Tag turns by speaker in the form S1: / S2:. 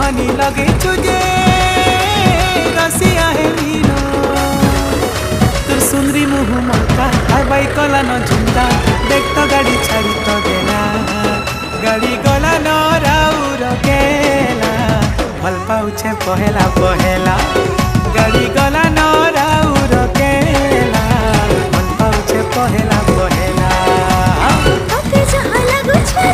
S1: पानी लगे तुझे रसिया है मीनो তোর সুন্দরী মুহ মকা আর বাই কলা ন ঝুমকা দেখ তো গাড়ি ছাড়ি তো গেলা গাড়ি গলা ন রাউর গেলা ভাল পাউছে পহেলা পহেলা গাড়ি গলা ন রাউর গেলা ভাল পাউছে পহেলা পহেলা
S2: তোকে যাহা লাগুছে